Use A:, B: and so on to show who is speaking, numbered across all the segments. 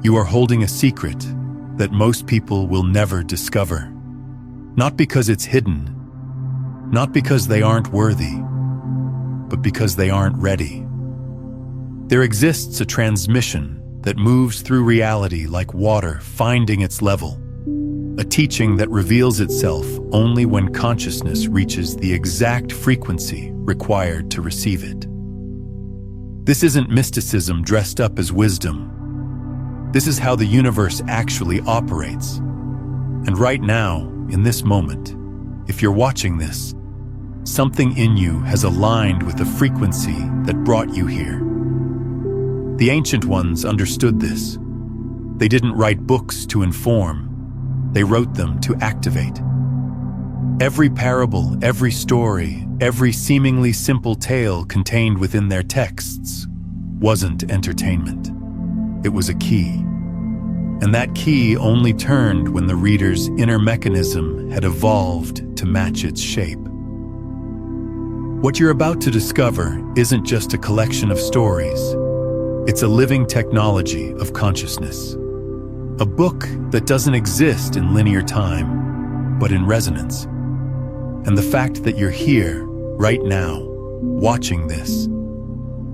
A: You are holding a secret that most people will never discover. Not because it's hidden, not because they aren't worthy, but because they aren't ready. There exists a transmission that moves through reality like water finding its level, a teaching that reveals itself only when consciousness reaches the exact frequency required to receive it. This isn't mysticism dressed up as wisdom. This is how the universe actually operates. And right now, in this moment, if you're watching this, something in you has aligned with the frequency that brought you here. The ancient ones understood this. They didn't write books to inform. They wrote them to activate. Every parable, every story, every seemingly simple tale contained within their texts wasn't entertainment. It was a key. And that key only turned when the reader's inner mechanism had evolved to match its shape. What you're about to discover isn't just a collection of stories. It's a living technology of consciousness. A book that doesn't exist in linear time, but in resonance. And the fact that you're here, right now, watching this,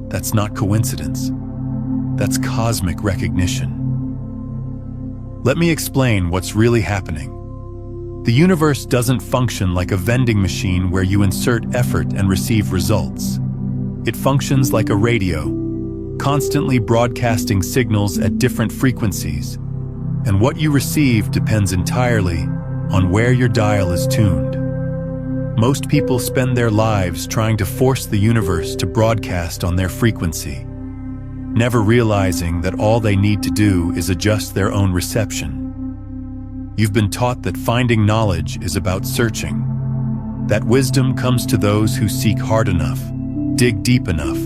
A: that's not coincidence. That's cosmic recognition. Let me explain what's really happening. The universe doesn't function like a vending machine where you insert effort and receive results. It functions like a radio, constantly broadcasting signals at different frequencies, and what you receive depends entirely on where your dial is tuned. Most people spend their lives trying to force the universe to broadcast on their frequency, never realizing that all they need to do is adjust their own reception. You've been taught that finding knowledge is about searching, that wisdom comes to those who seek hard enough, dig deep enough,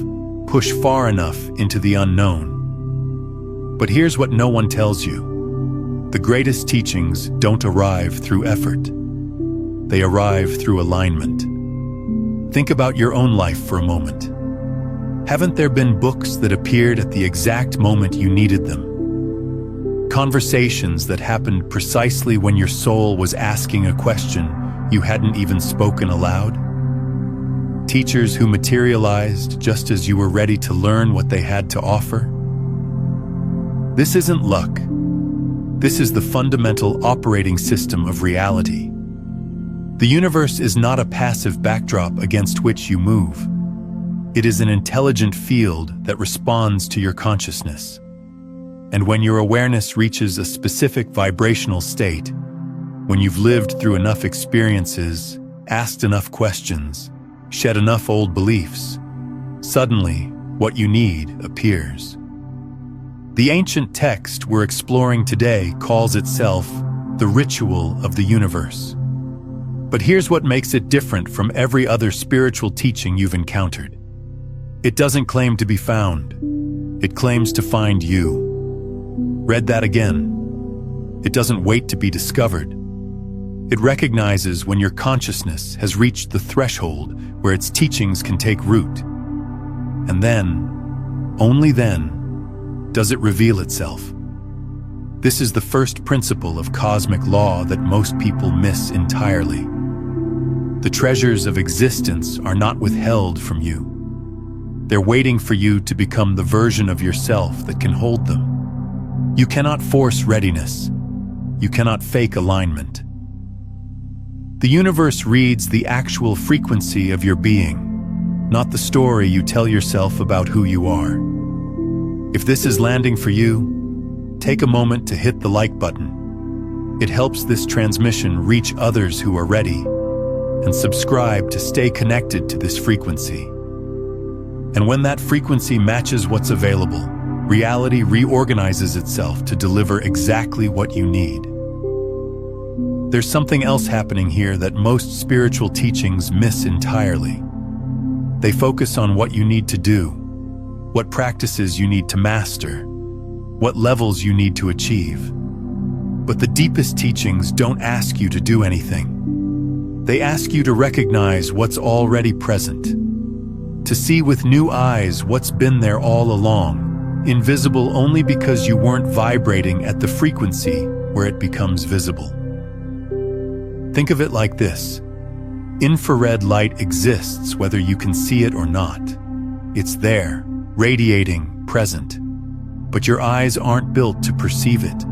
A: push far enough into the unknown. But here's what no one tells you. The greatest teachings don't arrive through effort. They arrive through alignment. Think about your own life for a moment. Haven't there been books that appeared at the exact moment you needed them? Conversations that happened precisely when your soul was asking a question you hadn't even spoken aloud? Teachers who materialized just as you were ready to learn what they had to offer? This isn't luck. This is the fundamental operating system of reality. The universe is not a passive backdrop against which you move. It is an intelligent field that responds to your consciousness. And when your awareness reaches a specific vibrational state, when you've lived through enough experiences, asked enough questions, shed enough old beliefs, suddenly what you need appears. The ancient text we're exploring today calls itself the ritual of the universe. But here's what makes it different from every other spiritual teaching you've encountered. It doesn't claim to be found. It claims to find you. Read that again. It doesn't wait to be discovered. It recognizes when your consciousness has reached the threshold where its teachings can take root. And then, only then, does it reveal itself. This is the first principle of cosmic law that most people miss entirely. The treasures of existence are not withheld from you. They're waiting for you to become the version of yourself that can hold them. You cannot force readiness. You cannot fake alignment. The universe reads the actual frequency of your being, not the story you tell yourself about who you are. If this is landing for you, take a moment to hit the like button. It helps this transmission reach others who are ready, and subscribe to stay connected to this frequency. And when that frequency matches what's available, reality reorganizes itself to deliver exactly what you need. There's something else happening here that most spiritual teachings miss entirely. They focus on what you need to do, what practices you need to master, what levels you need to achieve. But the deepest teachings don't ask you to do anything. They ask you to recognize what's already present, to see with new eyes what's been there all along, invisible only because you weren't vibrating at the frequency where it becomes visible. Think of it like this. Infrared light exists whether you can see it or not. It's there, radiating, present. But your eyes aren't built to perceive it.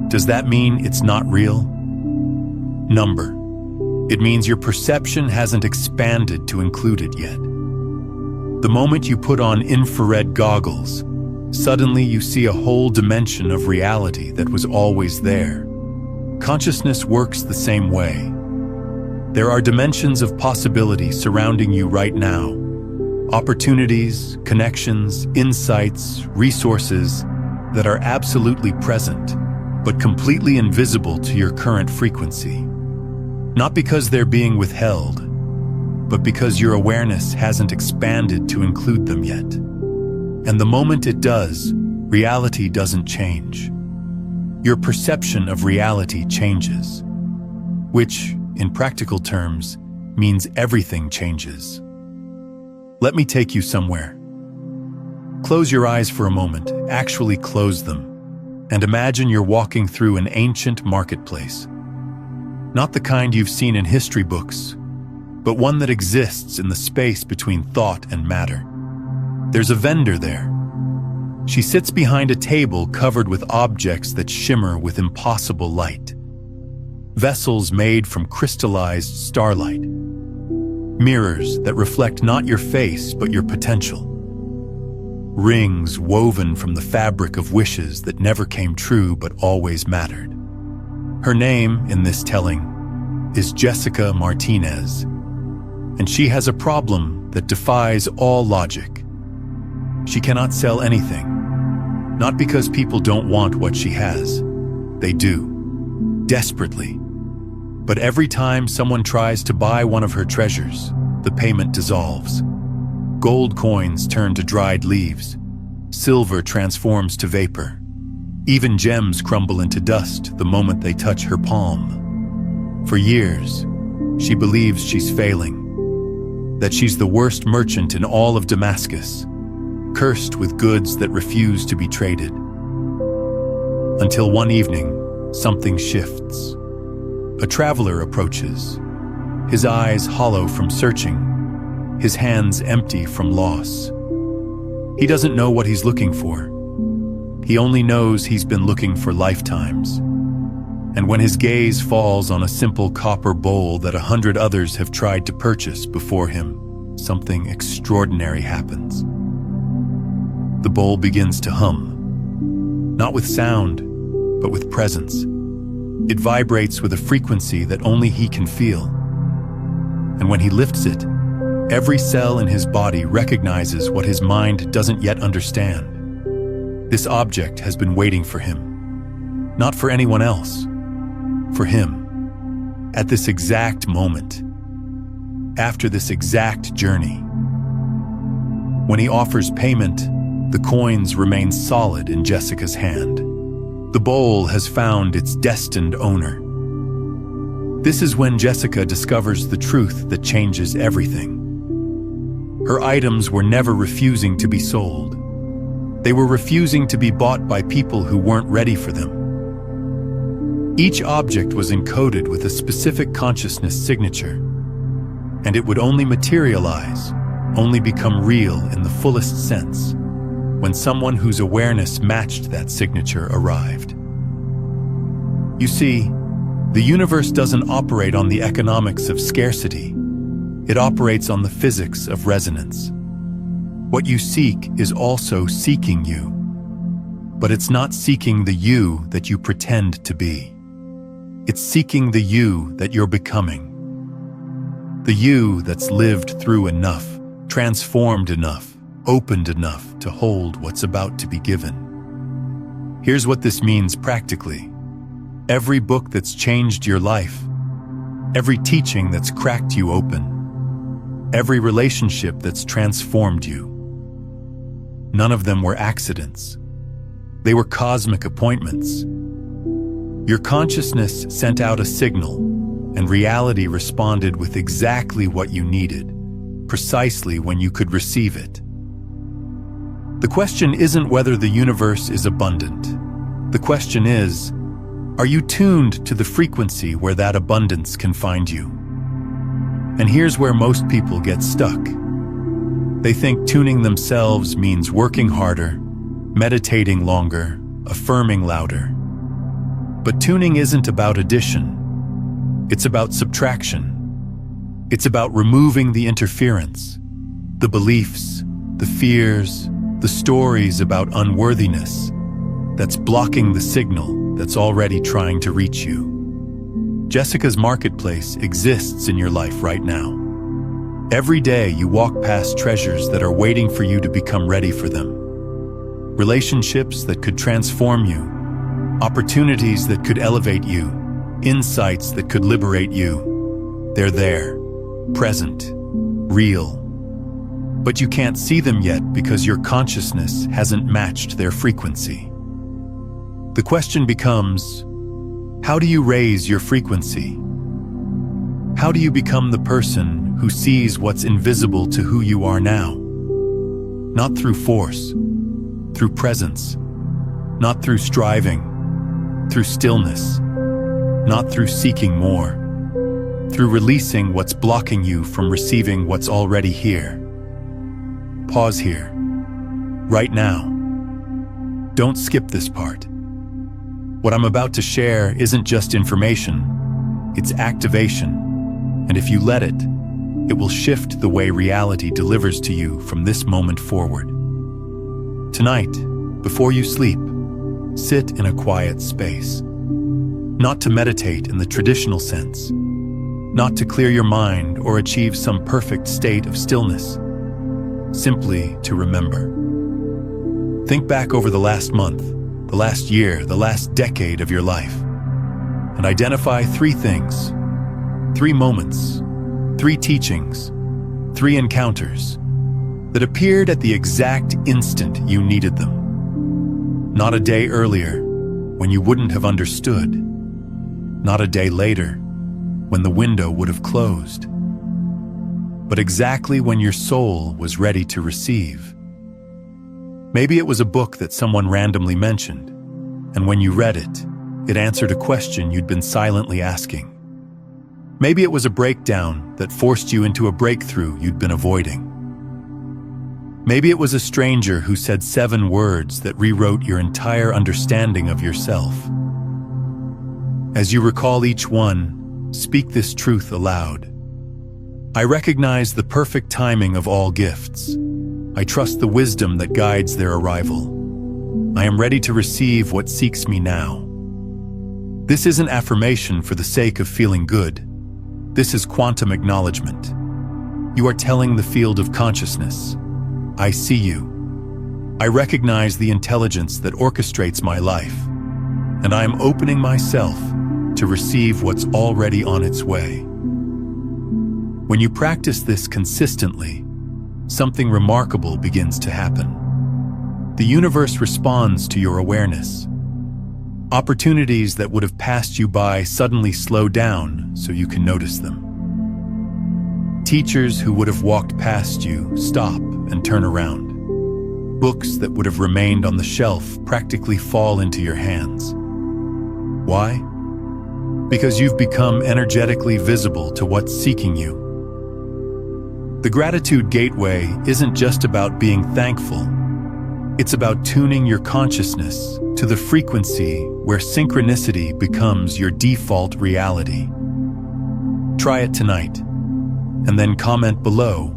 A: Does that mean it's not real? Number. It means your perception hasn't expanded to include it yet. The moment you put on infrared goggles, suddenly you see a whole dimension of reality that was always there. Consciousness works the same way. There are dimensions of possibility surrounding you right now. Opportunities, connections, insights, resources that are absolutely present, but completely invisible to your current frequency. Not because they're being withheld, but because your awareness hasn't expanded to include them yet. And the moment it does, reality doesn't change. Your perception of reality changes, which, in practical terms, means everything changes. Let me take you somewhere. Close your eyes for a moment, actually close them, and imagine you're walking through an ancient marketplace. Not the kind you've seen in history books, but one that exists in the space between thought and matter. There's a vendor there. She sits behind a table covered with objects that shimmer with impossible light. Vessels made from crystallized starlight. Mirrors that reflect not your face but your potential. Rings woven from the fabric of wishes that never came true but always mattered. Her name in this telling is Jessica Martinez, and she has a problem that defies all logic. She cannot sell anything, not because people don't want what she has. They do, desperately. But every time someone tries to buy one of her treasures, the payment dissolves. Gold coins turn to dried leaves. Silver transforms to vapor. Even gems crumble into dust the moment they touch her palm. For years, she believes she's failing, that she's the worst merchant in all of Damascus, cursed with goods that refuse to be traded. Until one evening, something shifts. A traveler approaches, his eyes hollow from searching, his hands empty from loss. He doesn't know what he's looking for. He only knows he's been looking for lifetimes. And when his gaze falls on a simple copper bowl that 100 others have tried to purchase before him, something extraordinary happens. The bowl begins to hum, not with sound, but with presence. It vibrates with a frequency that only he can feel. And when he lifts it, every cell in his body recognizes what his mind doesn't yet understand. This object has been waiting for him. Not for anyone else. For him. At this exact moment. After this exact journey. When he offers payment, the coins remain solid in Jessica's hand. The bowl has found its destined owner. This is when Jessica discovers the truth that changes everything. Her items were never refusing to be sold. They were refusing to be bought by people who weren't ready for them. Each object was encoded with a specific consciousness signature, and it would only materialize, only become real in the fullest sense, when someone whose awareness matched that signature arrived. You see, the universe doesn't operate on the economics of scarcity. It operates on the physics of resonance. What you seek is also seeking you, but it's not seeking the you that you pretend to be. It's seeking the you that you're becoming. The you that's lived through enough, transformed enough, opened enough to hold what's about to be given. Here's what this means practically. Every book that's changed your life, every teaching that's cracked you open, every relationship that's transformed you, none of them were accidents. They were cosmic appointments. Your consciousness sent out a signal, and reality responded with exactly what you needed, precisely when you could receive it. The question isn't whether the universe is abundant. The question is, are you tuned to the frequency where that abundance can find you? And here's where most people get stuck. They think tuning themselves means working harder, meditating longer, affirming louder. But tuning isn't about addition. It's about subtraction. It's about removing the interference, the beliefs, the fears, the stories about unworthiness that's blocking the signal that's already trying to reach you. Jessica's Marketplace exists in your life right now. Every day you walk past treasures that are waiting for you to become ready for them. Relationships that could transform you, opportunities that could elevate you, insights that could liberate you. They're there, present, real. But you can't see them yet because your consciousness hasn't matched their frequency. The question becomes, how do you raise your frequency? How do you become the person who sees what's invisible to who you are now? Not through force, through presence, not through striving, through stillness, not through seeking more, through releasing what's blocking you from receiving what's already here. Pause here, right now. Don't skip this part. What I'm about to share isn't just information, it's activation. And if you let it, it will shift the way reality delivers to you from this moment forward. Tonight, before you sleep, sit in a quiet space. Not to meditate in the traditional sense, not to clear your mind or achieve some perfect state of stillness. Simply to remember. Think back over the last month, the last year, the last decade of your life, and identify 3 things, 3 moments, 3 teachings, 3 encounters that appeared at the exact instant you needed them. Not a day earlier, when you wouldn't have understood. Not a day later, when the window would have closed. But exactly when your soul was ready to receive. Maybe it was a book that someone randomly mentioned, and when you read it, it answered a question you'd been silently asking. Maybe it was a breakdown that forced you into a breakthrough you'd been avoiding. Maybe it was a stranger who said 7 words that rewrote your entire understanding of yourself. As you recall each one, speak this truth aloud. I recognize the perfect timing of all gifts. I trust the wisdom that guides their arrival. I am ready to receive what seeks me now. This isn't affirmation for the sake of feeling good. This is quantum acknowledgement. You are telling the field of consciousness, I see you. I recognize the intelligence that orchestrates my life, and I am opening myself to receive what's already on its way. When you practice this consistently, something remarkable begins to happen. The universe responds to your awareness. Opportunities that would have passed you by suddenly slow down so you can notice them. Teachers who would have walked past you stop and turn around. Books that would have remained on the shelf practically fall into your hands. Why? Because you've become energetically visible to what's seeking you. The Gratitude Gateway isn't just about being thankful. It's about tuning your consciousness to the frequency where synchronicity becomes your default reality. Try it tonight, and then comment below.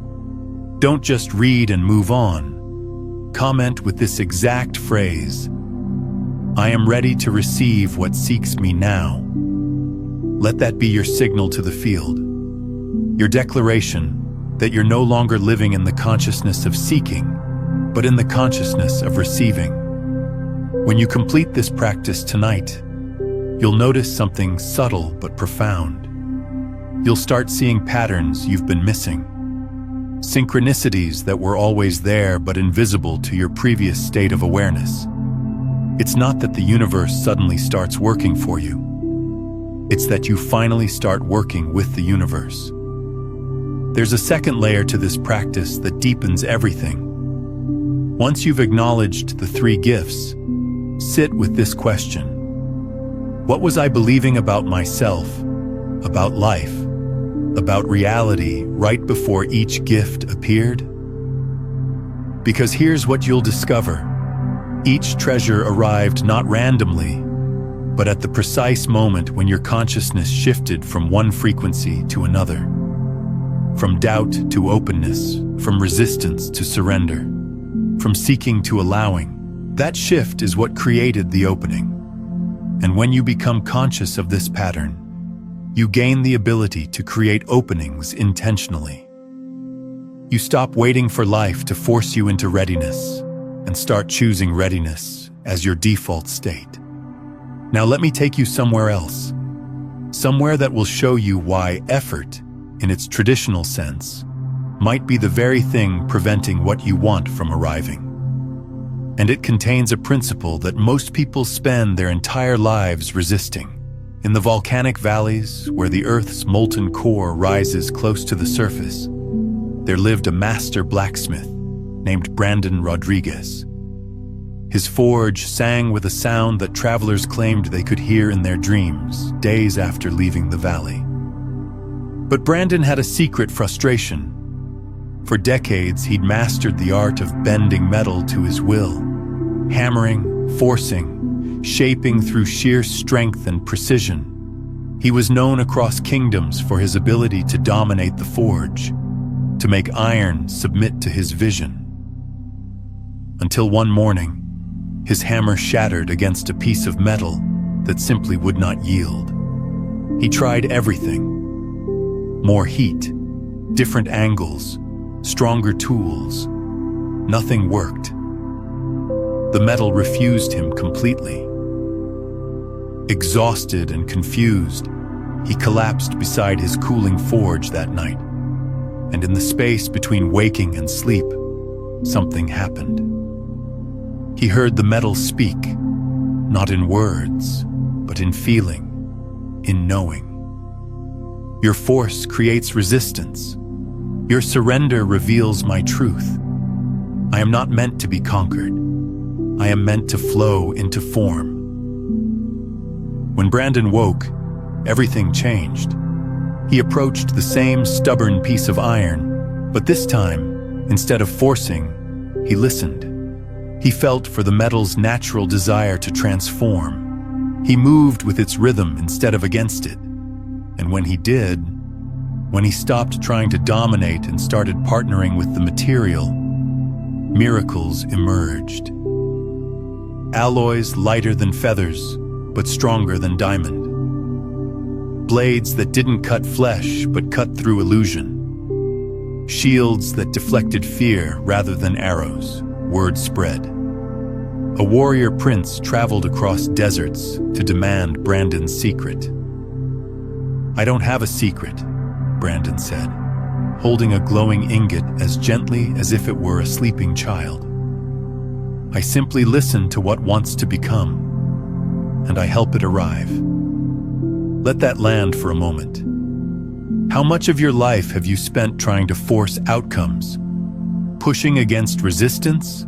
A: Don't just read and move on. Comment with this exact phrase, I am ready to receive what seeks me now. Let that be your signal to the field, your declaration that you're no longer living in the consciousness of seeking, but in the consciousness of receiving. When you complete this practice tonight, you'll notice something subtle but profound. You'll start seeing patterns you've been missing, synchronicities that were always there but invisible to your previous state of awareness. It's not that the universe suddenly starts working for you. It's that you finally start working with the universe. There's a second layer to this practice that deepens everything. Once you've acknowledged the three gifts, sit with this question. What was I believing about myself, about life, about reality right before each gift appeared? Because here's what you'll discover. Each treasure arrived not randomly, but at the precise moment when your consciousness shifted from one frequency to another. From doubt to openness, from resistance to surrender, from seeking to allowing. That shift is what created the opening. And when you become conscious of this pattern, you gain the ability to create openings intentionally. You stop waiting for life to force you into readiness and start choosing readiness as your default state. Now let me take you somewhere else, somewhere that will show you why effort, in its traditional sense, might be the very thing preventing what you want from arriving. And it contains a principle that most people spend their entire lives resisting. In the volcanic valleys, where the Earth's molten core rises close to the surface, there lived a master blacksmith named Brandon Rodriguez. His forge sang with a sound that travelers claimed they could hear in their dreams days after leaving the valley. But Brandon had a secret frustration. For decades, he'd mastered the art of bending metal to his will, hammering, forcing, shaping through sheer strength and precision. He was known across kingdoms for his ability to dominate the forge, to make iron submit to his vision. Until one morning, his hammer shattered against a piece of metal that simply would not yield. He tried everything. More heat, different angles, stronger tools. Nothing worked. The metal refused him completely. Exhausted and confused, he collapsed beside his cooling forge that night. And in the space between waking and sleep, something happened. He heard the metal speak, not in words, but in feeling, in knowing. Your force creates resistance. Your surrender reveals my truth. I am not meant to be conquered. I am meant to flow into form. When Brandon woke, everything changed. He approached the same stubborn piece of iron, but this time, instead of forcing, he listened. He felt for the metal's natural desire to transform. He moved with its rhythm instead of against it. And when he did, when he stopped trying to dominate and started partnering with the material, miracles emerged. Alloys lighter than feathers, but stronger than diamond. Blades that didn't cut flesh, but cut through illusion. Shields that deflected fear rather than arrows. Word spread. A warrior prince traveled across deserts to demand Brandon's secret. I don't have a secret, Brandon said, holding a glowing ingot as gently as if it were a sleeping child. I simply listen to what wants to become, and I help it arrive. Let that land for a moment. How much of your life have you spent trying to force outcomes? Pushing against resistance?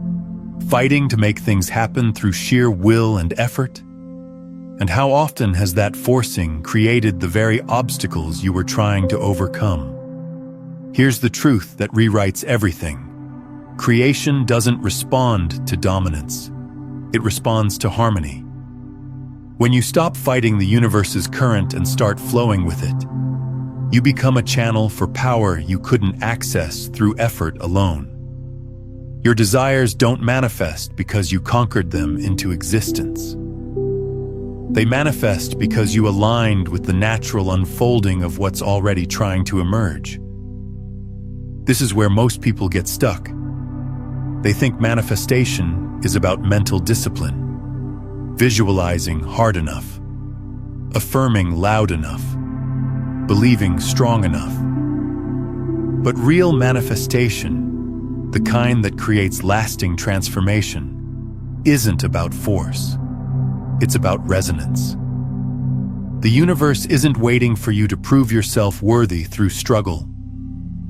A: Fighting to make things happen through sheer will and effort? And how often has that forcing created the very obstacles you were trying to overcome? Here's the truth that rewrites everything. Creation doesn't respond to dominance. It responds to harmony. When you stop fighting the universe's current and start flowing with it, you become a channel for power you couldn't access through effort alone. Your desires don't manifest because you conquered them into existence. They manifest because you aligned with the natural unfolding of what's already trying to emerge. This is where most people get stuck. They think manifestation is about mental discipline, visualizing hard enough, affirming loud enough, believing strong enough. But real manifestation, the kind that creates lasting transformation, isn't about force. It's about resonance. The universe isn't waiting for you to prove yourself worthy through struggle.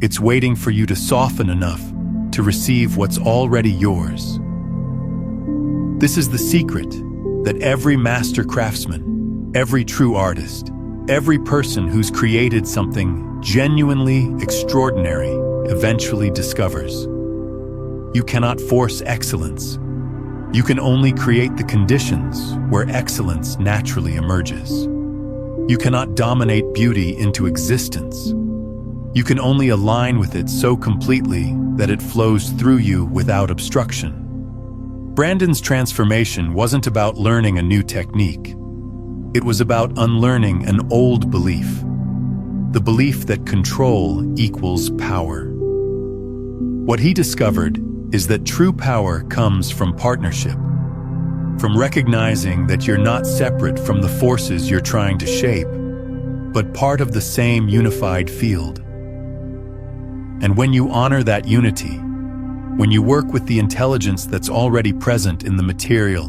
A: It's waiting for you to soften enough to receive what's already yours. This is the secret that every master craftsman, every true artist, every person who's created something genuinely extraordinary eventually discovers. You cannot force excellence. You can only create the conditions where excellence naturally emerges. You cannot dominate beauty into existence. You can only align with it so completely that it flows through you without obstruction. Brandon's transformation wasn't about learning a new technique. It was about unlearning an old belief, the belief that control equals power. What he discovered is that true power comes from partnership, from recognizing that you're not separate from the forces you're trying to shape, but part of the same unified field. And when you honor that unity, when you work with the intelligence that's already present in the material,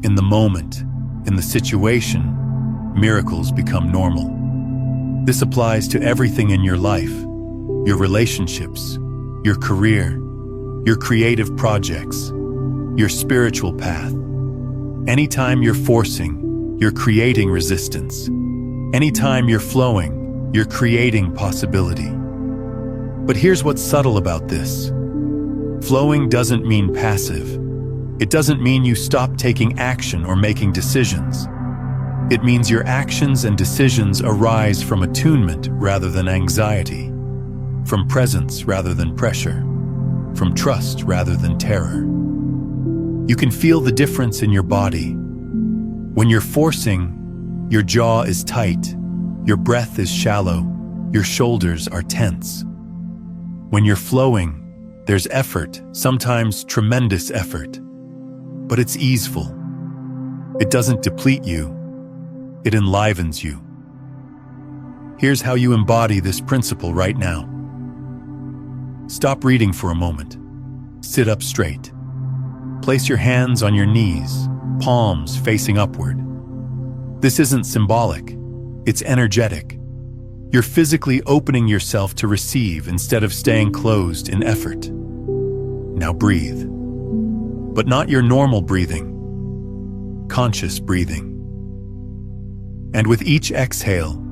A: in the moment, in the situation, miracles become normal. This applies to everything in your life, your relationships, your career, your creative projects, your spiritual path. Anytime you're forcing, you're creating resistance. Anytime you're flowing, you're creating possibility. But here's what's subtle about this. Flowing doesn't mean passive. It doesn't mean you stop taking action or making decisions. It means your actions and decisions arise from attunement rather than anxiety, from presence rather than pressure, from trust rather than terror. You can feel the difference in your body. When you're forcing, your jaw is tight, your breath is shallow, your shoulders are tense. When you're flowing, there's effort, sometimes tremendous effort, but it's easeful. It doesn't deplete you, it enlivens you. Here's how you embody this principle right now. Stop reading for a moment. Sit up straight. Place your hands on your knees, palms facing upward. This isn't symbolic, it's energetic. You're physically opening yourself to receive instead of staying closed in effort. Now breathe. But not your normal breathing, conscious breathing. And with each exhale,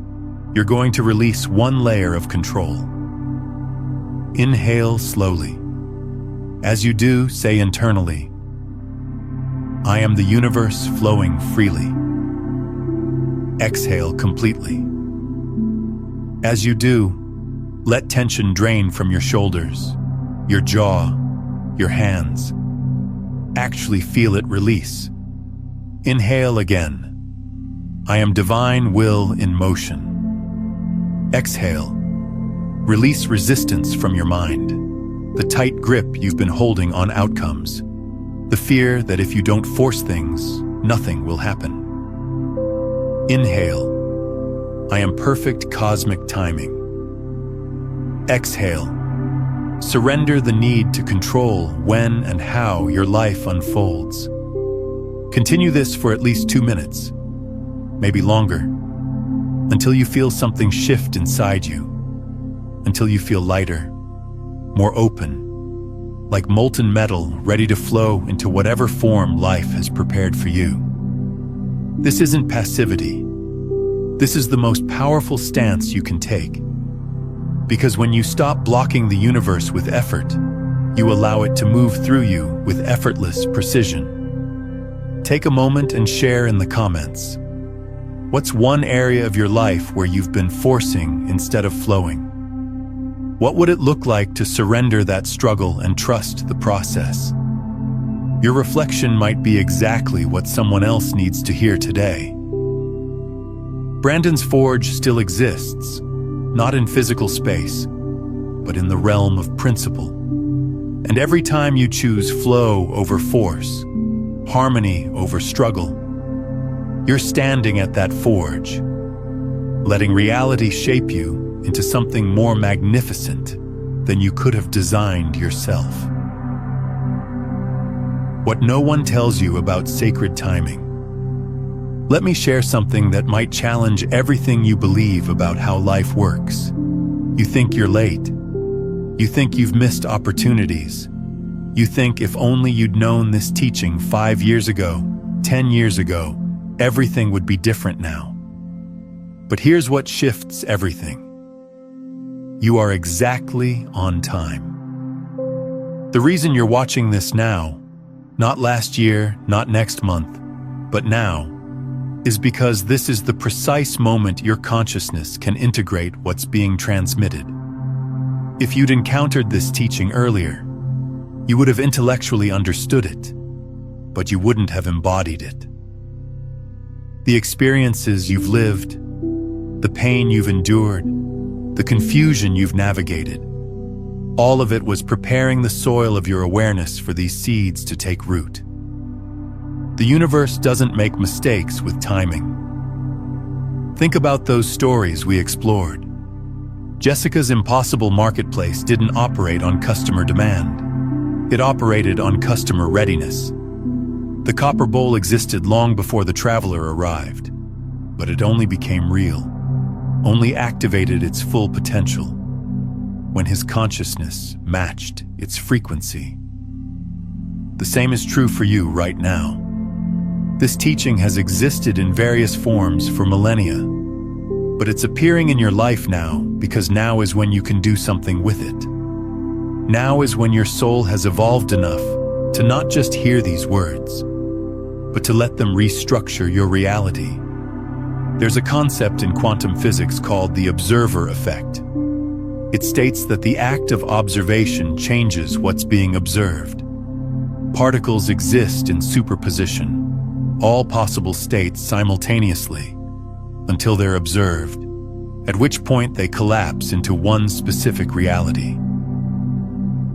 A: you're going to release one layer of control. Inhale slowly. As you do, say internally, I am the universe flowing freely. Exhale completely. As you do, let tension drain from your shoulders, your jaw, your hands. Actually feel it release. Inhale again. I am divine will in motion. Exhale. Release resistance from your mind, the tight grip you've been holding on outcomes, the fear that if you don't force things, nothing will happen. Inhale. I am perfect cosmic timing. Exhale. Surrender the need to control when and how your life unfolds. Continue this for at least 2 minutes, maybe longer, until you feel something shift inside you, until you feel lighter, more open, like molten metal ready to flow into whatever form life has prepared for you. This isn't passivity. This is the most powerful stance you can take. Because when you stop blocking the universe with effort, you allow it to move through you with effortless precision. Take a moment and share in the comments. What's one area of your life where you've been forcing instead of flowing? What would it look like to surrender that struggle and trust the process? Your reflection might be exactly what someone else needs to hear today. Brandon's Forge still exists, not in physical space, but in the realm of principle. And every time you choose flow over force, harmony over struggle, you're standing at that forge, letting reality shape you into something more magnificent than you could have designed yourself. What no one tells you about sacred timing. Let me share something that might challenge everything you believe about how life works. You think you're late. You think you've missed opportunities. You think if only you'd known this teaching 5 years ago, 10 years ago, everything would be different now. But here's what shifts everything. You are exactly on time. The reason you're watching this now, not last year, not next month, but now, is because this is the precise moment your consciousness can integrate what's being transmitted. If you'd encountered this teaching earlier, you would have intellectually understood it, but you wouldn't have embodied it. The experiences you've lived, the pain you've endured, the confusion you've navigated, all of it was preparing the soil of your awareness for these seeds to take root. The universe doesn't make mistakes with timing. Think about those stories we explored. Jessica's impossible marketplace didn't operate on customer demand. It operated on customer readiness. The copper bowl existed long before the traveler arrived, but it only became real, only activated its full potential when his consciousness matched its frequency. The same is true for you right now. This teaching has existed in various forms for millennia, but it's appearing in your life now because now is when you can do something with it. Now is when your soul has evolved enough to not just hear these words, but to let them restructure your reality. There's a concept in quantum physics called the observer effect. It states that the act of observation changes what's being observed. Particles exist in superposition, all possible states simultaneously, until they're observed, at which point they collapse into one specific reality.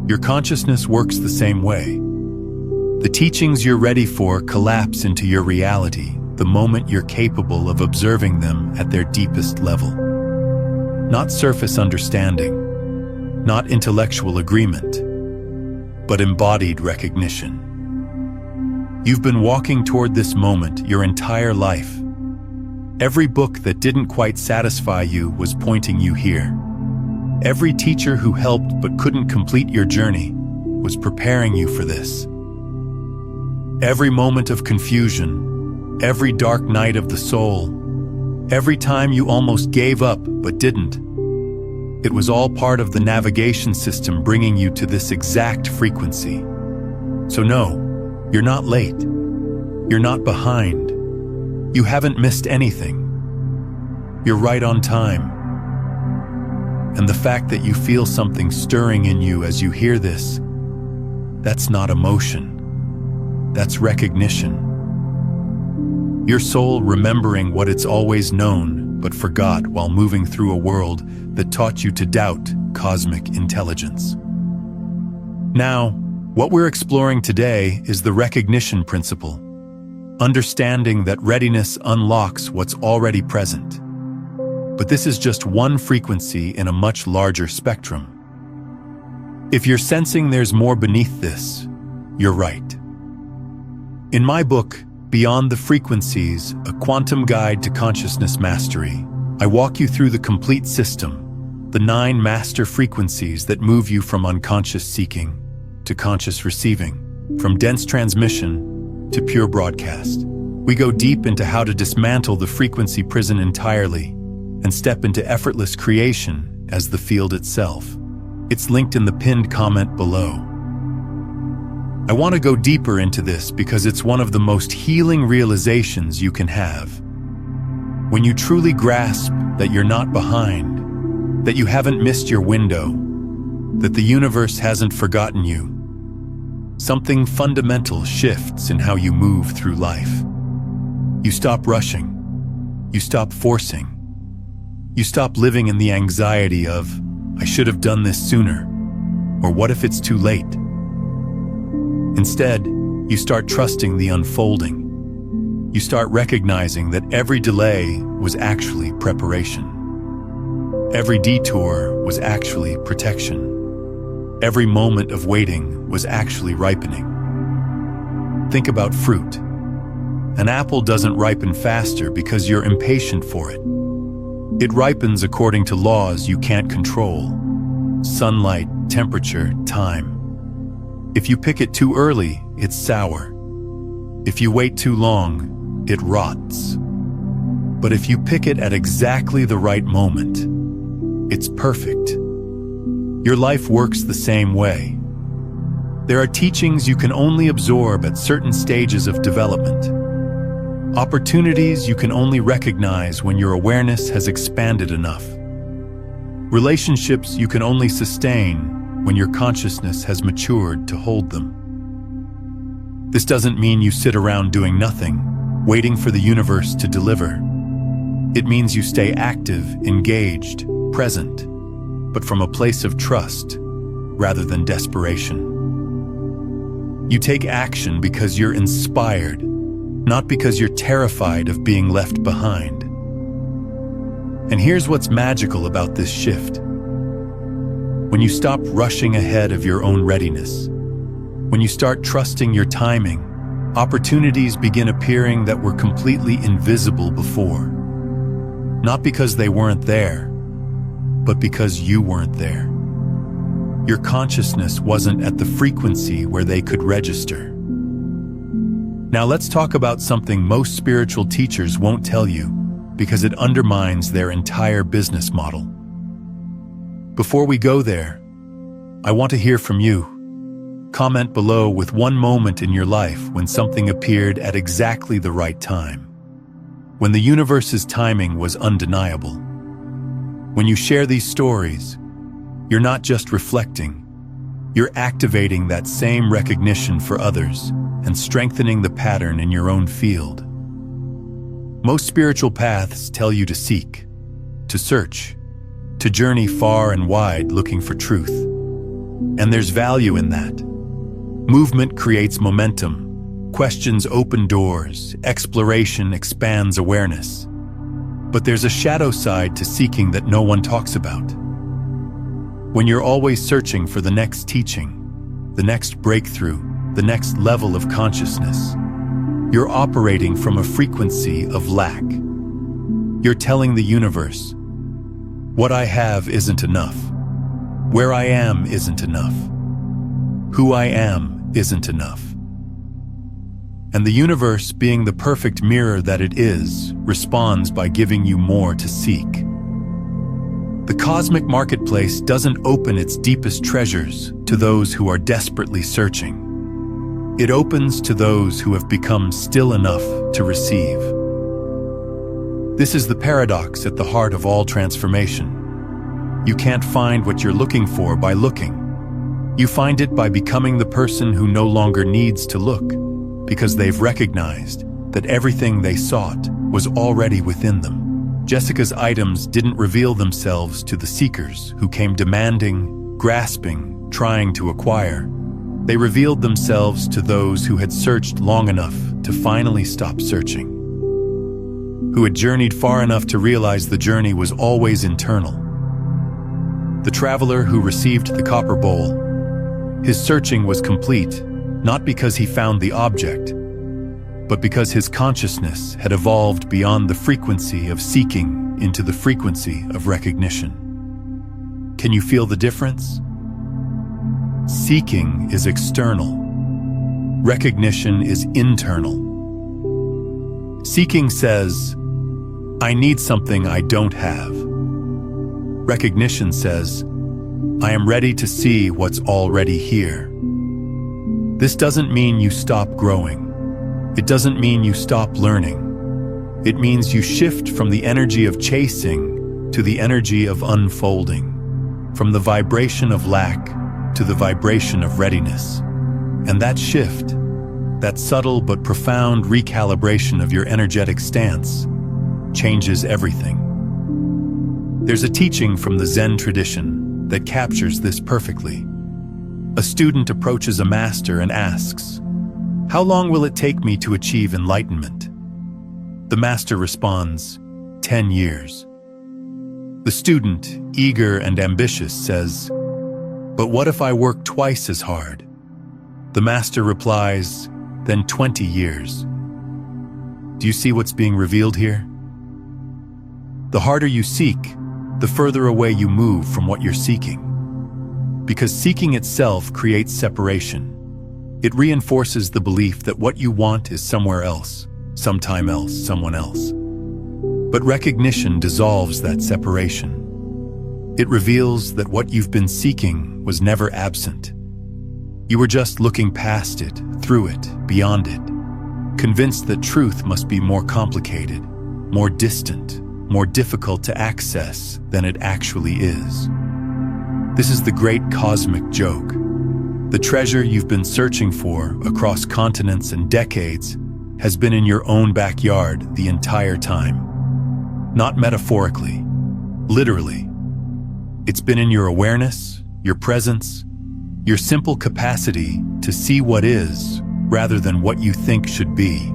A: Your consciousness works the same way. The teachings you're ready for collapse into your reality the moment you're capable of observing them at their deepest level. Not surface understanding, not intellectual agreement, but embodied recognition. You've been walking toward this moment your entire life. Every book that didn't quite satisfy you was pointing you here. Every teacher who helped but couldn't complete your journey was preparing you for this. Every moment of confusion, every dark night of the soul, every time you almost gave up but didn't, it was all part of the navigation system bringing you to this exact frequency. So no, you're not late. You're not behind. You haven't missed anything. You're right on time. And the fact that you feel something stirring in you as you hear this, that's not emotion. That's recognition. Your soul remembering what it's always known but forgot while moving through a world that taught you to doubt cosmic intelligence. Now, what we're exploring today is the recognition principle, understanding that readiness unlocks what's already present. But this is just one frequency in a much larger spectrum. If you're sensing there's more beneath this, you're right. In my book, Beyond the Frequencies, A Quantum Guide to Consciousness Mastery, I walk you through the complete system, the 9 master frequencies that move you from unconscious seeking to conscious receiving, from dense transmission to pure broadcast. We go deep into how to dismantle the frequency prison entirely and step into effortless creation as the field itself. It's linked in the pinned comment below. I want to go deeper into this because it's one of the most healing realizations you can have. When you truly grasp that you're not behind, that you haven't missed your window, that the universe hasn't forgotten you, something fundamental shifts in how you move through life. You stop rushing. You stop forcing. You stop living in the anxiety of, I should have done this sooner, or what if it's too late? Instead, you start trusting the unfolding. You start recognizing that every delay was actually preparation. Every detour was actually protection. Every moment of waiting was actually ripening. Think about fruit. An apple doesn't ripen faster because you're impatient for it. It ripens according to laws you can't control: sunlight, temperature, time. If you pick it too early, it's sour. If you wait too long, it rots. But if you pick it at exactly the right moment, it's perfect. Your life works the same way. There are teachings you can only absorb at certain stages of development. Opportunities you can only recognize when your awareness has expanded enough. Relationships you can only sustain when your consciousness has matured to hold them. This doesn't mean you sit around doing nothing, waiting for the universe to deliver. It means you stay active, engaged, present, but from a place of trust rather than desperation. You take action because you're inspired, not because you're terrified of being left behind. And here's what's magical about this shift. When you stop rushing ahead of your own readiness, when you start trusting your timing, opportunities begin appearing that were completely invisible before. Not because they weren't there, but because you weren't there. Your consciousness wasn't at the frequency where they could register. Now let's talk about something most spiritual teachers won't tell you because it undermines their entire business model. Before we go there, I want to hear from you. Comment below with one moment in your life when something appeared at exactly the right time. When the universe's timing was undeniable. When you share these stories, you're not just reflecting, you're activating that same recognition for others and strengthening the pattern in your own field. Most spiritual paths tell you to seek, to search, to journey far and wide looking for truth. And there's value in that. Movement creates momentum, questions open doors, exploration expands awareness. But there's a shadow side to seeking that no one talks about. When you're always searching for the next teaching, the next breakthrough, the next level of consciousness, you're operating from a frequency of lack. You're telling the universe, what I have isn't enough. Where I am isn't enough. Who I am isn't enough. And the universe, being the perfect mirror that it is, responds by giving you more to seek. The cosmic marketplace doesn't open its deepest treasures to those who are desperately searching. It opens to those who have become still enough to receive. This is the paradox at the heart of all transformation. You can't find what you're looking for by looking. You find it by becoming the person who no longer needs to look, because they've recognized that everything they sought was already within them. Jessica's items didn't reveal themselves to the seekers who came demanding, grasping, trying to acquire. They revealed themselves to those who had searched long enough to finally stop searching, who had journeyed far enough to realize the journey was always internal. The traveler who received the copper bowl, his searching was complete, not because he found the object, but because his consciousness had evolved beyond the frequency of seeking into the frequency of recognition. Can you feel the difference? Seeking is external. Recognition is internal. Seeking says, I need something I don't have. Recognition says, I am ready to see what's already here. This doesn't mean you stop growing. It doesn't mean you stop learning. It means you shift from the energy of chasing to the energy of unfolding, from the vibration of lack to the vibration of readiness. And that shift, that subtle but profound recalibration of your energetic stance, changes everything. There's a teaching from the Zen tradition that captures this perfectly. A student approaches a master and asks, how long will it take me to achieve enlightenment? The master responds, 10 years. The student, eager and ambitious, says, but what if I work twice as hard? The master replies, then 20 years. Do you see what's being revealed here? The harder you seek, the further away you move from what you're seeking. Because seeking itself creates separation. It reinforces the belief that what you want is somewhere else, sometime else, someone else. But recognition dissolves that separation. It reveals that what you've been seeking was never absent. You were just looking past it, through it, beyond it, convinced that truth must be more complicated, more distant, more difficult to access than it actually is. This is the great cosmic joke. The treasure you've been searching for across continents and decades has been in your own backyard the entire time. Not metaphorically, literally. It's been in your awareness, your presence, your simple capacity to see what is rather than what you think should be.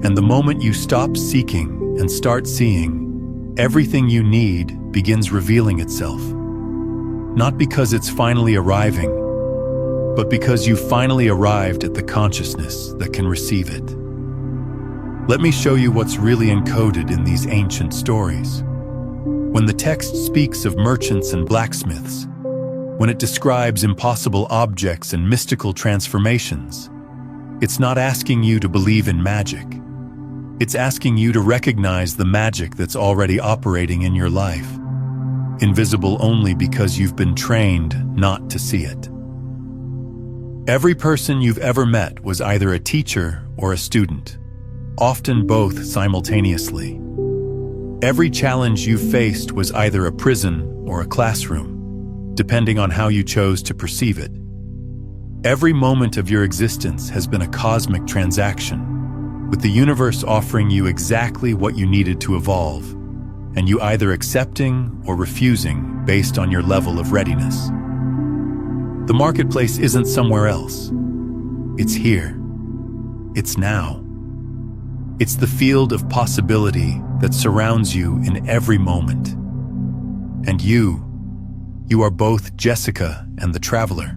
A: And the moment you stop seeking and start seeing, everything you need begins revealing itself. Not because it's finally arriving, but because you finally arrived at the consciousness that can receive it. Let me show you what's really encoded in these ancient stories. When the text speaks of merchants and blacksmiths, when it describes impossible objects and mystical transformations, it's not asking you to believe in magic. It's asking you to recognize the magic that's already operating in your life, invisible only because you've been trained not to see it. Every person you've ever met was either a teacher or a student, often both simultaneously. Every challenge you faced was either a prison or a classroom, depending on how you chose to perceive it. Every moment of your existence has been a cosmic transaction, with the universe offering you exactly what you needed to evolve, and you either accepting or refusing based on your level of readiness. The marketplace isn't somewhere else. It's here. It's now. It's the field of possibility that surrounds you in every moment. And you are both Jessica and the traveler.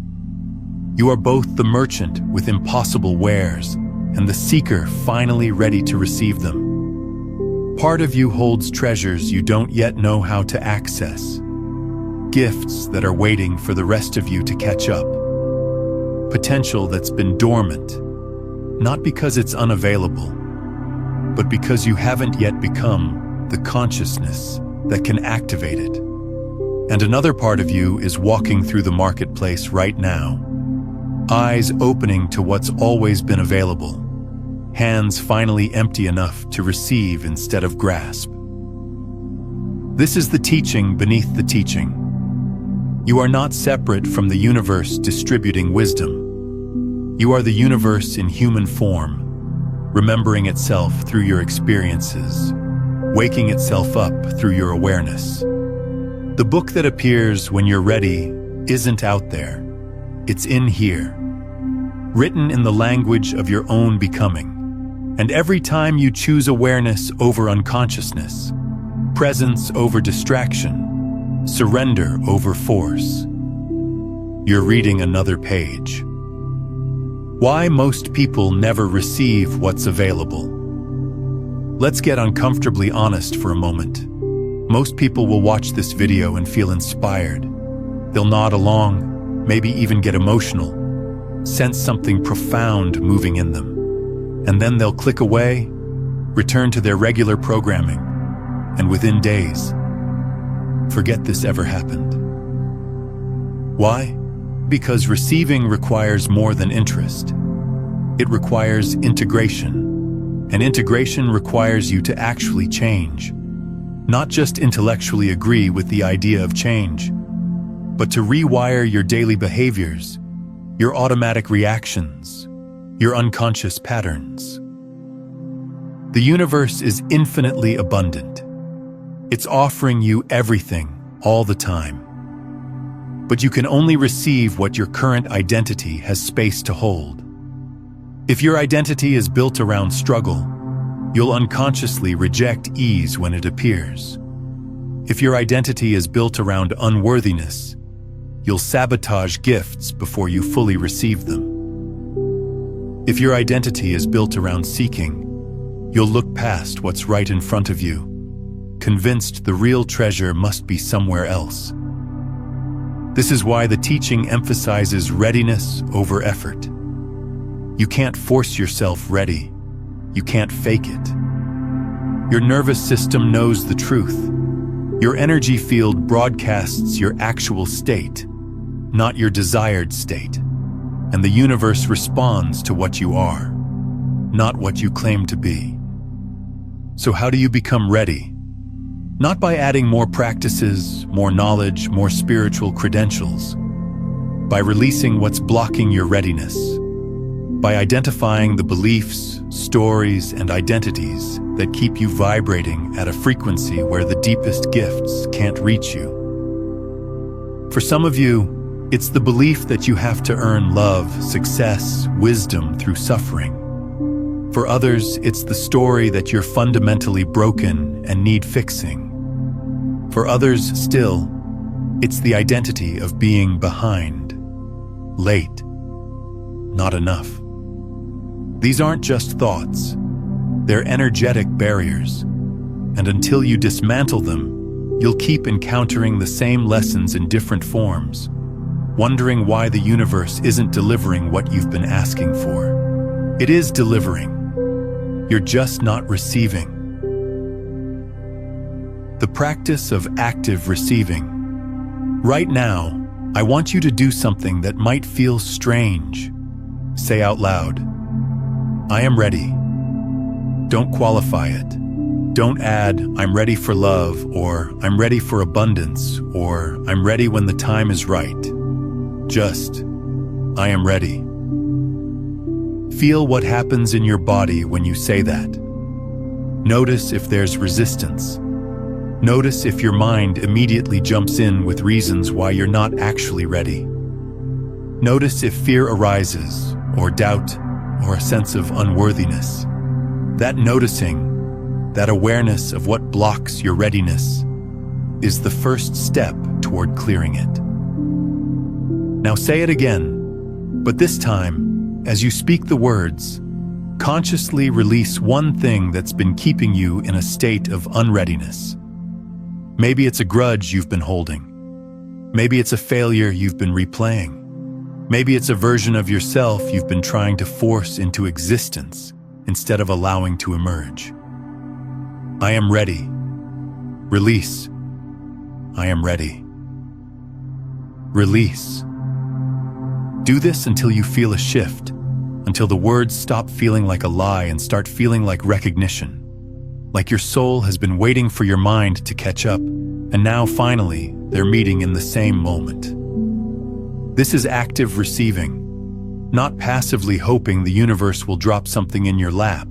A: You are both the merchant with impossible wares and the seeker finally ready to receive them. Part of you holds treasures you don't yet know how to access, gifts that are waiting for the rest of you to catch up, potential that's been dormant, not because it's unavailable, but because you haven't yet become the consciousness that can activate it. And another part of you is walking through the marketplace right now, eyes opening to what's always been available, hands finally empty enough to receive instead of grasp. This is the teaching beneath the teaching. You are not separate from the universe distributing wisdom. You are the universe in human form, remembering itself through your experiences, waking itself up through your awareness. The book that appears when you're ready isn't out there. It's in here, written in the language of your own becoming. And every time you choose awareness over unconsciousness, presence over distraction, surrender over force, you're reading another page. Why most people never receive what's available. Let's get uncomfortably honest for a moment. Most people will watch this video and feel inspired. They'll nod along, maybe even get emotional, sense something profound moving in them. And then they'll click away, return to their regular programming, and within days, forget this ever happened. Why? Because receiving requires more than interest. It requires integration, and integration requires you to actually change. Not just intellectually agree with the idea of change, but to rewire your daily behaviors, your automatic reactions, your unconscious patterns. The universe is infinitely abundant. It's offering you everything, all the time. But you can only receive what your current identity has space to hold. If your identity is built around struggle, you'll unconsciously reject ease when it appears. If your identity is built around unworthiness, you'll sabotage gifts before you fully receive them. If your identity is built around seeking, you'll look past what's right in front of you, convinced the real treasure must be somewhere else. This is why the teaching emphasizes readiness over effort. You can't force yourself ready. You can't fake it. Your nervous system knows the truth. Your energy field broadcasts your actual state, not your desired state. And the universe responds to what you are, not what you claim to be. So how do you become ready? Not by adding more practices, more knowledge, more spiritual credentials. By releasing what's blocking your readiness. By identifying the beliefs, stories, and identities that keep you vibrating at a frequency where the deepest gifts can't reach you. For some of you, it's the belief that you have to earn love, success, wisdom through suffering. For others, it's the story that you're fundamentally broken and need fixing. For others, still, it's the identity of being behind, late, not enough. These aren't just thoughts. They're energetic barriers. And until you dismantle them, you'll keep encountering the same lessons in different forms, wondering why the universe isn't delivering what you've been asking for. It is delivering. You're just not receiving. The practice of active receiving. Right now, I want you to do something that might feel strange. Say out loud, I am ready. Don't qualify it. Don't add, I'm ready for love, or I'm ready for abundance, or I'm ready when the time is right. Just, I am ready. Feel what happens in your body when you say that. Notice if there's resistance. Notice if your mind immediately jumps in with reasons why you're not actually ready. Notice if fear arises, or doubt, or a sense of unworthiness. That noticing, that awareness of what blocks your readiness, is the first step toward clearing it. Now say it again, but this time, as you speak the words, consciously release one thing that's been keeping you in a state of unreadiness. Maybe it's a grudge you've been holding. Maybe it's a failure you've been replaying. Maybe it's a version of yourself you've been trying to force into existence instead of allowing to emerge. I am ready. Release. I am ready. Release. Do this until you feel a shift, until the words stop feeling like a lie and start feeling like recognition. Like your soul has been waiting for your mind to catch up, and now finally, they're meeting in the same moment. This is active receiving, not passively hoping the universe will drop something in your lap,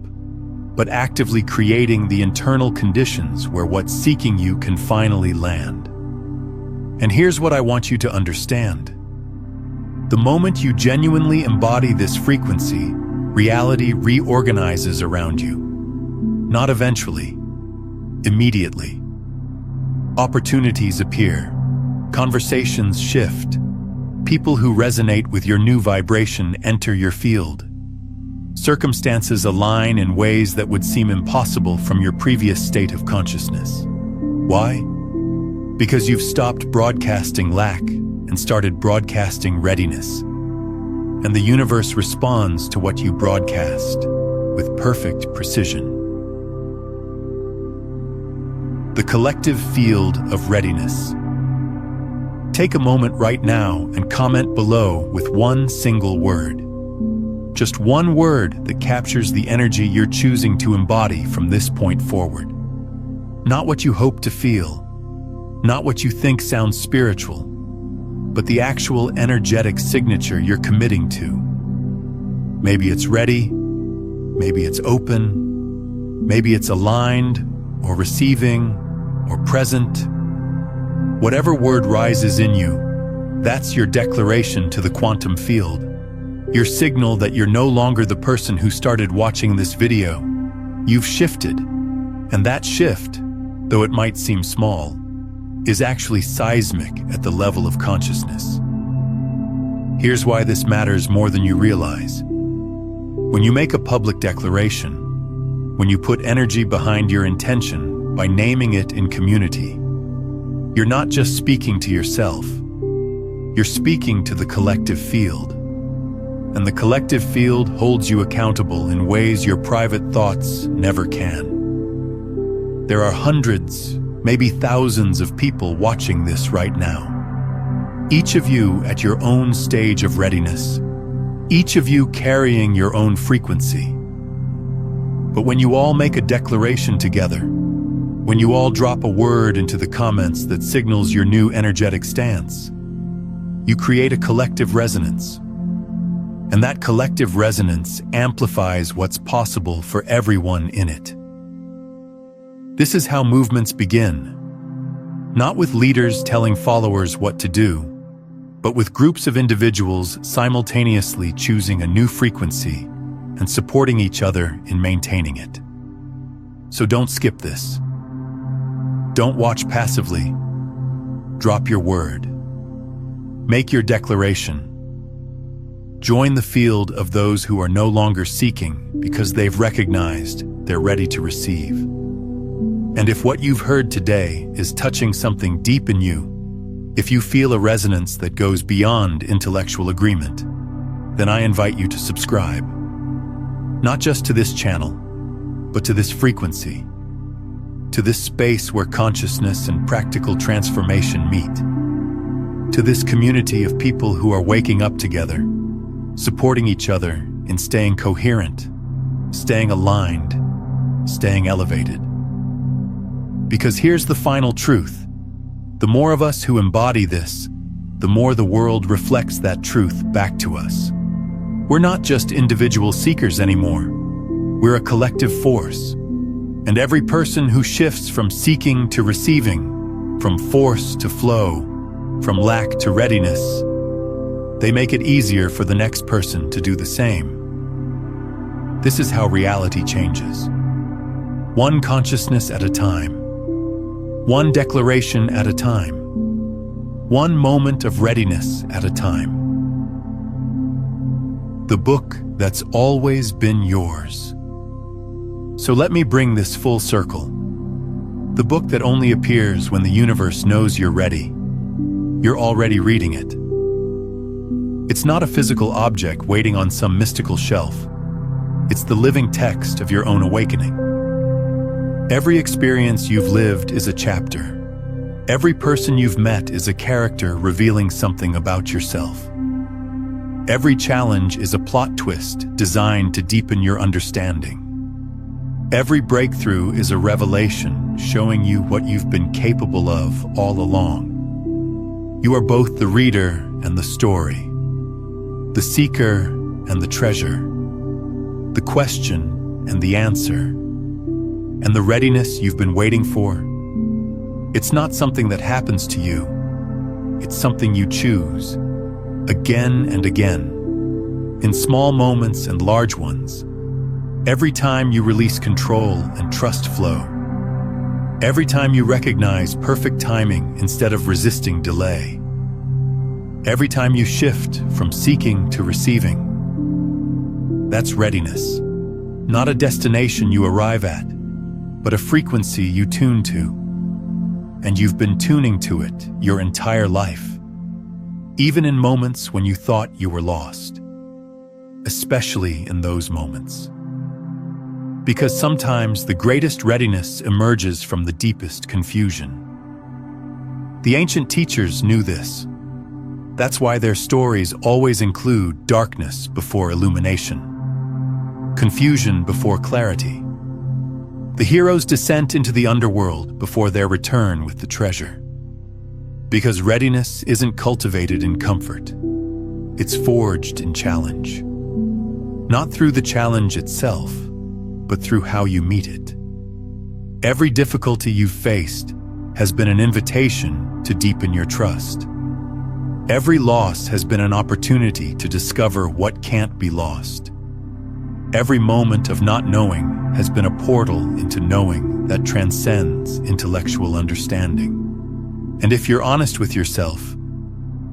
A: but actively creating the internal conditions where what's seeking you can finally land. And here's what I want you to understand. The moment you genuinely embody this frequency, reality reorganizes around you. Not eventually, immediately. Opportunities appear, conversations shift, people who resonate with your new vibration enter your field. Circumstances align in ways that would seem impossible from your previous state of consciousness. Why? Because you've stopped broadcasting lack and started broadcasting readiness. And the universe responds to what you broadcast with perfect precision. The collective field of readiness. Take a moment right now and comment below with one single word. Just one word that captures the energy you're choosing to embody from this point forward. Not what you hope to feel, not what you think sounds spiritual, but the actual energetic signature you're committing to. Maybe it's ready, maybe it's open, maybe it's aligned, or receiving, or present. Whatever word rises in you, that's your declaration to the quantum field. Your signal that you're no longer the person who started watching this video. You've shifted, and that shift, though it might seem small, is actually seismic at the level of consciousness. Here's why this matters more than you realize. When you make a public declaration, when you put energy behind your intention by naming it in community, you're not just speaking to yourself, you're speaking to the collective field. and the collective field holds you accountable in ways your private thoughts never can. There are hundreds, maybe thousands of people watching this right now. Each of you at your own stage of readiness. Each of you carrying your own frequency. But when you all make a declaration together, when you all drop a word into the comments that signals your new energetic stance, you create a collective resonance. And that collective resonance amplifies what's possible for everyone in it. This is how movements begin. Not with leaders telling followers what to do, but with groups of individuals simultaneously choosing a new frequency and supporting each other in maintaining it. So don't skip this. Don't watch passively. Drop your word. Make your declaration. Join the field of those who are no longer seeking because they've recognized they're ready to receive. And if what you've heard today is touching something deep in you, if you feel a resonance that goes beyond intellectual agreement, then I invite you to subscribe. Not just to this channel, but to this frequency, to this space where consciousness and practical transformation meet, to this community of people who are waking up together, supporting each other in staying coherent, staying aligned, staying elevated. Because here's the final truth. The more of us who embody this, the more the world reflects that truth back to us. We're not just individual seekers anymore. We're a collective force. And every person who shifts from seeking to receiving, from force to flow, from lack to readiness, they make it easier for the next person to do the same. This is how reality changes. One consciousness at a time. One declaration at a time. One moment of readiness at a time. The book that's always been yours. So let me bring this full circle. The book that only appears when the universe knows you're ready. You're already reading it. It's not a physical object waiting on some mystical shelf. It's the living text of your own awakening. Every experience you've lived is a chapter. Every person you've met is a character revealing something about yourself. Every challenge is a plot twist designed to deepen your understanding. Every breakthrough is a revelation showing you what you've been capable of all along. You are both the reader and the story, the seeker and the treasure, the question and the answer. And the readiness you've been waiting for, it's not something that happens to you. It's something you choose, again and again, in small moments and large ones. Every time you release control and trust flow. Every time you recognize perfect timing instead of resisting delay. Every time you shift from seeking to receiving. That's readiness. Not a destination you arrive at, but a frequency you tune to. And you've been tuning to it your entire life, even in moments when you thought you were lost, especially in those moments. Because sometimes the greatest readiness emerges from the deepest confusion. The ancient teachers knew this. That's why their stories always include darkness before illumination, confusion before clarity, the hero's descent into the underworld before their return with the treasure. Because readiness isn't cultivated in comfort. It's forged in challenge. Not through the challenge itself, but through how you meet it. Every difficulty you've faced has been an invitation to deepen your trust. Every loss has been an opportunity to discover what can't be lost. Every moment of not knowing has been a portal into knowing that transcends intellectual understanding. And if you're honest with yourself,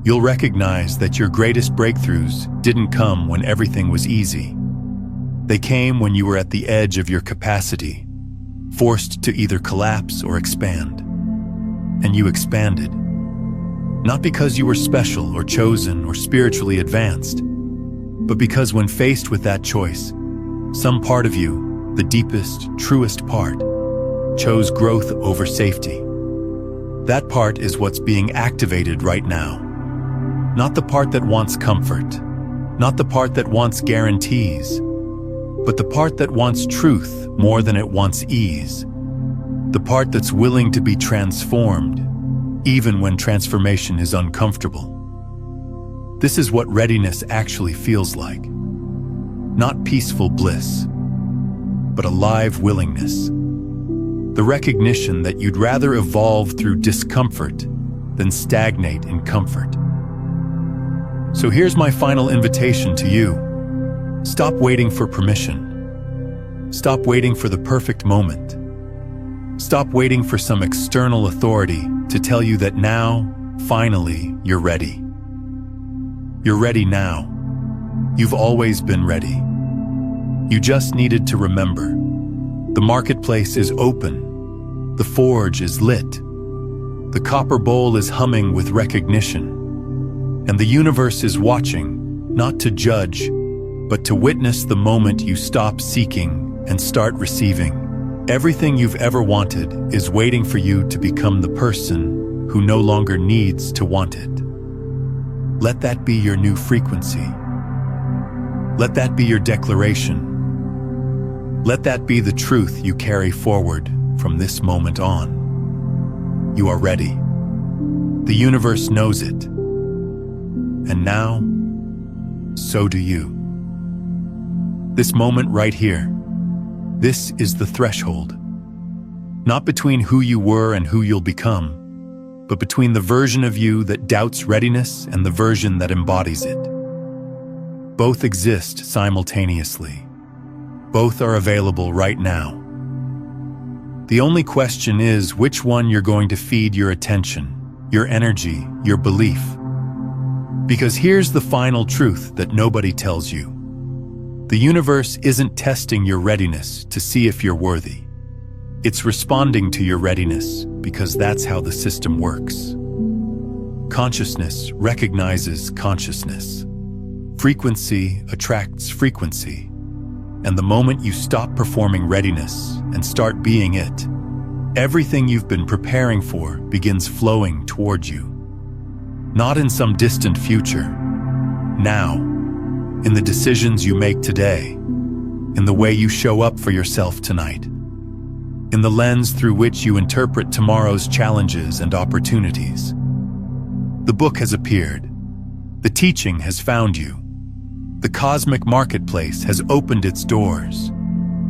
A: you'll recognize that your greatest breakthroughs didn't come when everything was easy. They came when you were at the edge of your capacity, forced to either collapse or expand. And you expanded. Not because you were special or chosen or spiritually advanced, but because when faced with that choice, some part of you, the deepest, truest part, chose growth over safety. That part is what's being activated right now. Not the part that wants comfort, not the part that wants guarantees, but the part that wants truth more than it wants ease. The part that's willing to be transformed, even when transformation is uncomfortable. This is what readiness actually feels like. Not peaceful bliss, but a live willingness. The recognition that you'd rather evolve through discomfort than stagnate in comfort. So here's my final invitation to you. Stop waiting for permission. Stop waiting for the perfect moment. Stop waiting for some external authority to tell you that now, finally, you're ready. You're ready now. You've always been ready. You just needed to remember. The marketplace is open. The forge is lit. The copper bowl is humming with recognition. And the universe is watching, not to judge, but to witness the moment you stop seeking and start receiving. Everything you've ever wanted is waiting for you to become the person who no longer needs to want it. Let that be your new frequency. Let that be your declaration. Let that be the truth you carry forward from this moment on. You are ready. The universe knows it. And now, so do you. This moment right here, this is the threshold. Not between who you were and who you'll become, but between the version of you that doubts readiness and the version that embodies it. Both exist simultaneously. Both are available right now. The only question is which one you're going to feed your attention, your energy, your belief. Because here's the final truth that nobody tells you. The universe isn't testing your readiness to see if you're worthy. It's responding to your readiness because that's how the system works. Consciousness recognizes consciousness. Frequency attracts frequency. And the moment you stop performing readiness and start being it, everything you've been preparing for begins flowing toward you. Not in some distant future. Now, in the decisions you make today, in the way you show up for yourself tonight, in the lens through which you interpret tomorrow's challenges and opportunities. The book has appeared. The teaching has found you. The cosmic marketplace has opened its doors,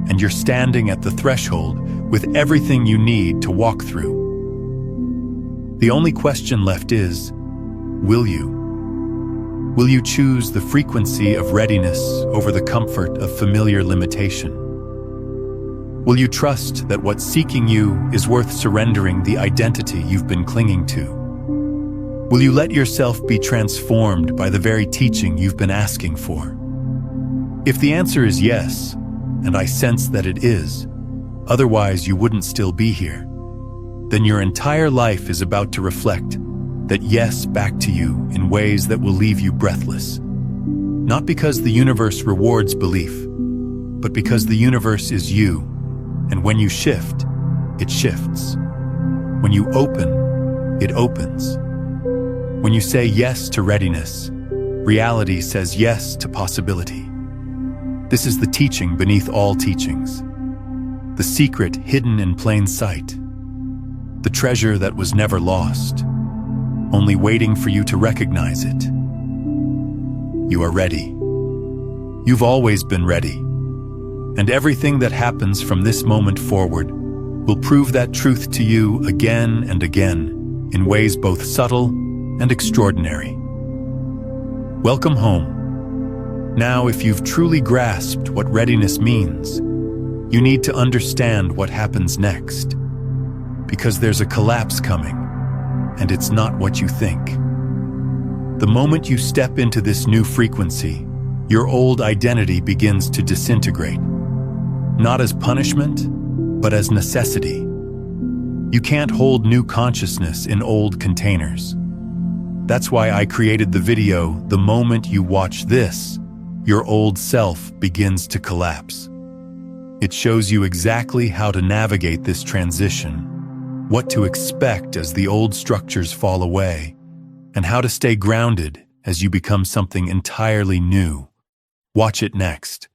A: and you're standing at the threshold with everything you need to walk through. The only question left is, will you? Will you choose the frequency of readiness over the comfort of familiar limitation? Will you trust that what's seeking you is worth surrendering the identity you've been clinging to? Will you let yourself be transformed by the very teaching you've been asking for? If the answer is yes, and I sense that it is, otherwise you wouldn't still be here, then your entire life is about to reflect that yes back to you in ways that will leave you breathless. Not because the universe rewards belief, but because the universe is you, and when you shift, it shifts. When you open, it opens. When you say yes to readiness, reality says yes to possibility. This is the teaching beneath all teachings. The secret hidden in plain sight. The treasure that was never lost, only waiting for you to recognize it. You are ready. You've always been ready. And everything that happens from this moment forward will prove that truth to you again and again in ways both subtle and extraordinary. Welcome home. Now, if you've truly grasped what readiness means, you need to understand what happens next. Because there's a collapse coming, and it's not what you think. The moment you step into this new frequency, your old identity begins to disintegrate. Not as punishment, but as necessity. You can't hold new consciousness in old containers. That's why I created the video, the moment you watch this, your old self begins to collapse. It shows you exactly how to navigate this transition, what to expect as the old structures fall away, and how to stay grounded as you become something entirely new. Watch it next.